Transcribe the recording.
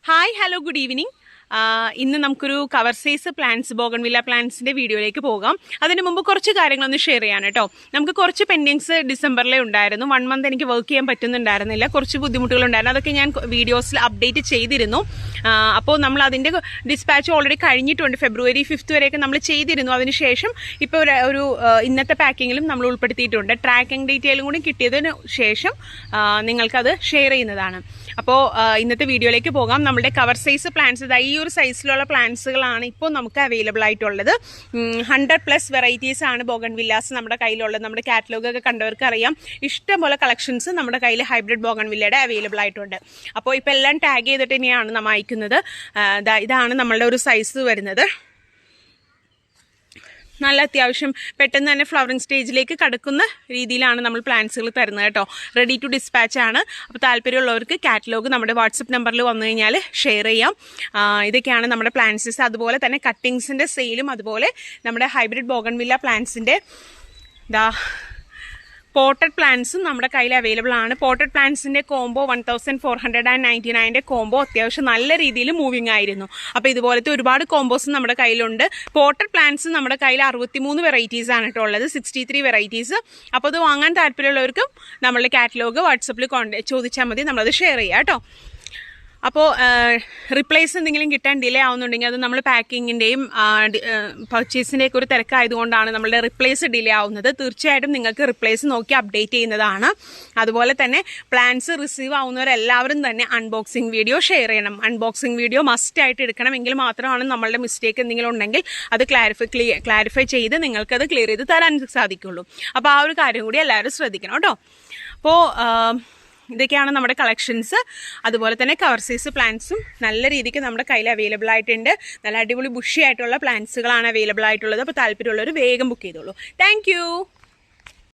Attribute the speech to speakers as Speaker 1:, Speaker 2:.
Speaker 1: Hi hello good evening. ഇന്ന് നമുക്കൊരു cover size plants bougainvillea പ്ലാന്റ്സിൻ്റെ വീഡിയോയിലേക്ക് പോകാം. അതിന് മുമ്പ് കുറച്ച് കാര്യങ്ങളൊന്ന് ഷെയർ ചെയ്യാൻ കേട്ടോ. നമുക്ക് കുറച്ച് പെൻഡിങ്സ് ഡിസംബറിലേ ഉണ്ടായിരുന്നു. 1 മന്ത് എനിക്ക് വർക്ക് ചെയ്യാൻ പറ്റുന്നുണ്ടായിരുന്നില്ല, കുറച്ച് ബുദ്ധിമുട്ടുകളുണ്ടായിരുന്നു. അതൊക്കെ ഞാൻ വീഡിയോസിൽ അപ്ഡേറ്റ് ചെയ്തിരുന്നു. അപ്പോൾ നമ്മൾ അതിൻ്റെ ഡിസ്പാച്ച് ഓൾറെഡി കഴിഞ്ഞിട്ടുണ്ട്. ഫെബ്രുവരി 5 വരെയൊക്കെ നമ്മൾ ചെയ്തിരുന്നു. അതിനുശേഷം ഇപ്പോൾ ഒരു ഇന്നത്തെ പാക്കിങ്ങിലും നമ്മൾ ഉൾപ്പെടുത്തിയിട്ടുണ്ട്. ട്രാക്കിംഗ് ഡീറ്റെയിലും കൂടി കിട്ടിയതിന് ശേഷം നിങ്ങൾക്കത് ഷെയർ ചെയ്യുന്നതാണ്. അപ്പോൾ ഇന്നത്തെ വീഡിയോയിലേക്ക് പോകാം. നമ്മുടെ കവർ സൈസ് പ്ലാന്റ്സ് ഈ ഒരു സൈസിലുള്ള പ്ലാന്റ്സുകളാണ് ഇപ്പോൾ നമുക്ക് അവൈലബിൾ ആയിട്ടുള്ളത്. 100+ വെറൈറ്റീസ് ആണ് ബോഗൺവില്ലാസ് നമ്മുടെ കയ്യിലുള്ളത്. നമ്മുടെ കാറ്റലോഗൊക്കെ കണ്ടവർക്ക് അറിയാം, ഇഷ്ടംപോലെ കളക്ഷൻസ് നമ്മുടെ കയ്യിൽ ഹൈബ്രിഡ് ബോഗൺവില്ലയുടെ അവൈലബിൾ ആയിട്ടുണ്ട്. അപ്പോൾ ഇപ്പോൾ എല്ലാം ടാഗ് ചെയ്തിട്ട് തന്നെയാണ് നമ്മൾ അയക്കുന്നത്. ഇതാണ് നമ്മളുടെ ഒരു സൈസ് വരുന്നത്. നല്ല അത്യാവശ്യം പെട്ടെന്ന് തന്നെ ഫ്ലവറിങ് സ്റ്റേജിലേക്ക് കടക്കുന്ന രീതിയിലാണ് നമ്മൾ പ്ലാന്റ്സുകൾ തരുന്നത് കേട്ടോ. റെഡി ടു ഡിസ്പാച്ച് ആണ്. അപ്പോൾ താല്പര്യമുള്ളവർക്ക് കാറ്റലോഗ് നമ്മുടെ വാട്സപ്പ് നമ്പറിൽ വന്നു കഴിഞ്ഞാൽ ഷെയർ ചെയ്യാം. ഇതൊക്കെയാണ് നമ്മുടെ പ്ലാന്റ്സസ്. അതുപോലെ തന്നെ കട്ടിങ്സിൻ്റെ സെയിലും അതുപോലെ നമ്മുടെ ഹൈബ്രിഡ് ബോഗൺവില്ല പ്ലാന്റ്സിൻ്റെ പോട്ടഡ് പ്ലാന്റ്സും നമ്മുടെ കയ്യിൽ അവൈലബിൾ ആണ്. പോട്ടഡ് പ്ലാന്റ്സിൻ്റെ കോംബോ 1499 കോംബോ അത്യാവശ്യം നല്ല രീതിയിൽ മൂവിങ് ആയിരുന്നു. അപ്പോൾ ഇതുപോലത്തെ ഒരുപാട് കോംബോസും നമ്മുടെ കയ്യിലുണ്ട്. പോട്ടഡ് പ്ലാന്റ്സ് നമ്മുടെ കയ്യിൽ 63 വെറൈറ്റീസ് ആണ് കേട്ടോ ഉള്ളത്, 63 വെറൈറ്റീസ്. അപ്പോൾ അത് വാങ്ങാൻ താല്പര്യമുള്ളവർക്കും നമ്മളുടെ കാറ്റലോഗ് വാട്സപ്പിൽ ചോദിച്ചാൽ മതി, നമ്മളത് ഷെയർ ചെയ്യാം കേട്ടോ. അപ്പോൾ റിപ്ലേസ് എന്തെങ്കിലും കിട്ടാൻ ഡിലേ ആവുന്നുണ്ടെങ്കിൽ അത് നമ്മൾ പാക്കിങ്ങിൻ്റെയും പർച്ചേസിൻ്റെയൊക്കെ ഒരു തിരക്കായതുകൊണ്ടാണ് നമ്മളുടെ റിപ്ലേസ് ഡിലേ ആവുന്നത്. തീർച്ചയായിട്ടും നിങ്ങൾക്ക് റിപ്ലേസ് നോക്കി അപ്ഡേറ്റ് ചെയ്യുന്നതാണ്. അതുപോലെ തന്നെ പ്ലാൻസ് റിസീവ് ആവുന്നവരെല്ലാവരും തന്നെ അൺബോക്സിങ് വീഡിയോ ഷെയർ ചെയ്യണം. അൺബോക്സിങ് വീഡിയോ മസ്റ്റായിട്ട് എടുക്കണം. എങ്കിൽ മാത്രമാണ് നമ്മളുടെ മിസ്റ്റേക്ക് എന്തെങ്കിലും ഉണ്ടെങ്കിൽ അത് ക്ലാരിഫൈ ചെയ്ത് നിങ്ങൾക്കത് ക്ലിയർ ചെയ്ത് തരാൻ സാധിക്കുള്ളൂ. അപ്പോൾ ആ ഒരു കാര്യം കൂടി എല്ലാവരും ശ്രദ്ധിക്കണം കേട്ടോ. അപ്പോൾ ഇതൊക്കെയാണ് നമ്മുടെ കളക്ഷൻസ്. അതുപോലെ തന്നെ കവർ സൈസ് പ്ലാന്റ്സും നല്ല രീതിക്ക് നമ്മുടെ കയ്യിൽ അവൈലബിൾ ആയിട്ടുണ്ട്. നല്ല അടിപൊളി ബുഷി ആയിട്ടുള്ള പ്ലാന്റ്സുകളാണ് അവൈലബിൾ ആയിട്ടുള്ളത്. അപ്പോൾ താല്പര്യമുള്ളവർ വേഗം ബുക്ക് ചെയ്തോളൂ. താങ്ക്